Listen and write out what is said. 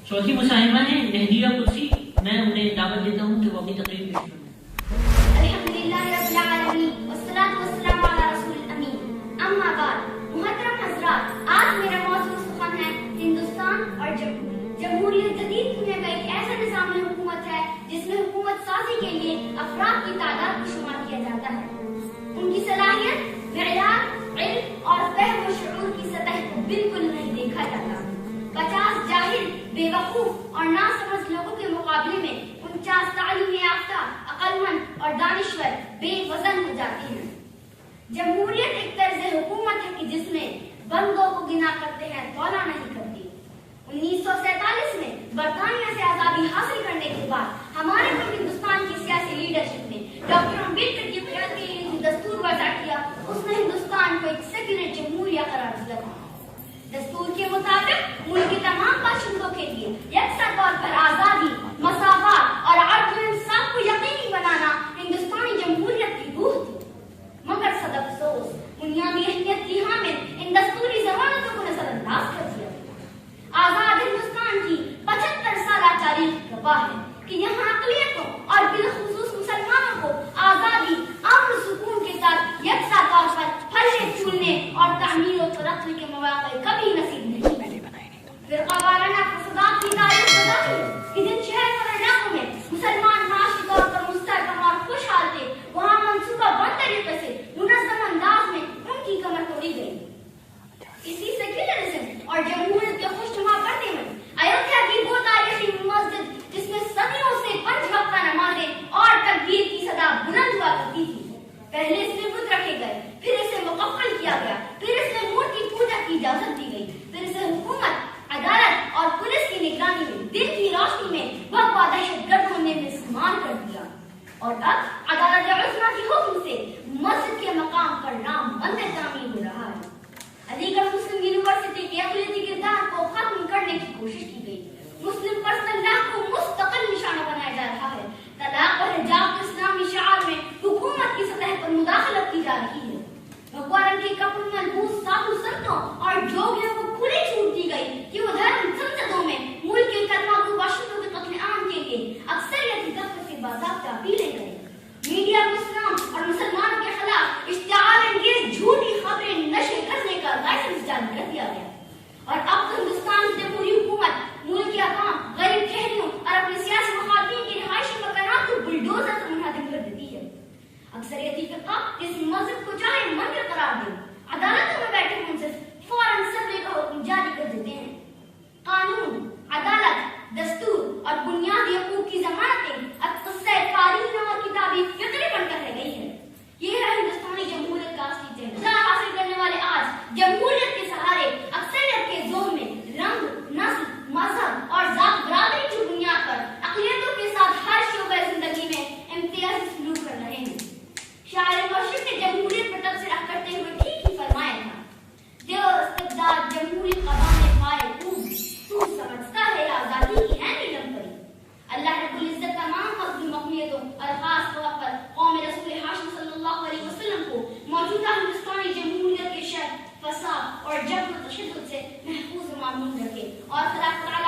چوتھی مصاحبہ ہے نہدیہ قدسی. میں انہیں دعوت دیتا ہوں کہ وہ اپنی تقریر پیش کریں. الحمدللہ رب العالمین والصلاة والسلام علی رسول الامین. اما بعد، محترم حضرات، آج میرا موضوع سخن ہے ہندوستان اور جمہوریت. جمہوریت جدید دنیا کا ایک ایسا نظام حکومت ہے جس میں حکومت سازی کے لیے افراد کی تعداد کو شمار کیا جاتا ہے. ان کی صلاحیت، معیار، علم اور فہم و شعور کی سطح کو بالکل نہیں دیکھا جاتا. 50 جاہل، بے وقوف اور ناسمجھ لوگوں کے مقابلے میں 49 تعلیم یافتہ، عقلمند اور دانشور بے وزن ہو جاتے ہیں. جمہوریت ایک طرز حکومت ہے کہ جس میں بندوں کو گنا کرتے ہیں، تولا نہیں کرتی. 1947 میں برطانیہ سے آزادی حاصل کرنے کے بعد ہمارے ملک ہندوستان کی سیاسی لیڈرشپ نے ڈاکٹر امبیڈکر کی قیادت کے دستور وضع کیا. اس نے ہندوستان کو ایک سیکولر جمہوریہ قرار دیا. دستور کے مطابق ملک کے تمام باشندوں کے لیے یکساں طور پر آزادی، مساوات اور عدل و انصاف کو یقینی بنانا ہندوستانی جمہوریت کی روح تھی. مگر صد افسوس بنیادی اہمیت کی حامل ان دستوری ضمانتوں کو نظر انداز کر دیا. آزاد ہندوستان کی 75 سالہ تاریخ گواہ ہے کہ یہاں اقلیتوں اور بالخصوص مسلمانوں کو آزادی، امن و سکون کے ساتھ یکساں طور پر پھلنے پھولنے اور تعمیر و ترقی کے مواقع کبھی نصیب نہیں. فرقہ وارانہ فسادات کی تاریخ بتاتی ہے کہ جن شہر اور علاقوں میں مسلمان معاشی طور پر مستحکم اور خوشحال تھے، وہاں منصوبہ بند طریقے سے منظم انداز میں ان کی کمر توڑی گئی. اسی سیکولرزم اور جمہوریت کے خوشنما پردے میں ایودھیا کی وہ تاریخی مسجد جس میں صدیوں سے 5 وقتہ نمازیں اور تکبیر کی صدا بلند ہوا کرتی تھی، پہلے اس میں بت رکھے گئے، پھر اسے مقفل کیا گیا، پھر اس میں مورتی پوجا کی اجازت دی گئی، پھر اسے حکومت، عدالت اور پولیس کی نگرانی میں دن کی روشنی میں وقوع دہشت گرد ہونے میں استعمال کر دیا. اور اب عدالت عظمیٰ کے حکم سے مسجد کے مقام پر نام بند تعمیر ہو رہا ہے. علی گڑھ مسلم یونیورسٹی کے اقلیتی کردار کو ختم کرنے کی کوشش کی گئی. مسلم پرسنل لا کو مستقل نشانہ بنایا جا رہا ہے. طلاق اور حجاب کے اسلامی شعار میں حکومت کی سطح پر مداخلت کی جا رہی ہے. بھگوا رنگ کے کپڑوں ملبوس سادھو سنتوں اور جوگیوں کو کھلی چھوٹ دی گئی کہ وہ دھرم سنسدوں میں ملک کے کرما کو باشندوں کے قتل عام کے لیے اکثریتی طبقے سے باضابطہ اپیلیں کریں. میڈیا کو اسلام اور مسلمانوں کے خلاف اشتعال انگیز جھوٹی خبریں نشر کرنے کا لائسنس جاری کر دیا گیا. اور اب تو ہندوستان کی جمہوری حکومت ملک کے عوام، غریب شہریوں اور اپنے سیاسی مخالفین کی رہائشی مکانات کو بلڈوزر سے منہدم کر دیتی ہے. اکثریتی فرقہ اس مسجد کو چاہے مندر قرار دے، عدالتوں میں بیٹھے منصف فوراً سبرے کا حکم جاری کر دیتے ہیں. قانون، عدالت، دستور اور بنیادی حقوق کی ضمانتیں اب قصہ قارئین اور کتابی فکرے بن کر رہ گئی ہے. یہ ہے ہندوستانی جمہوریت کا اصلی چہرہ. حاصل کرنے والے آج جمہوریت کے سہارے اکثریت کے زور میں رنگ، نسل، مذہب اور ذات برادری کی بنیاد پر اقلیتوں کے ساتھ ہر شعبہ زندگی میں امتیازی سلوک کر رہے ہیں. شاعر مرشد نے جمہوریت پر تبصرہ کرتے ہوئے ٹھیک ہی فرمایا تھا: دیو استبداد جمہوری قدم پائے تو سمجھتا ہے آزادی کی ہے نیلم پری. اللہ رب العزت تمام مظلوم اقلیتوں اور خاص طور پر قوم رسول ہاشم صلی اللہ علیہ وسلم کو موجودہ ہندوستانی جمہوریت کے شر، فساد اور جبر و تشدد سے محفوظ و معمون رکھے اور خدا تعالی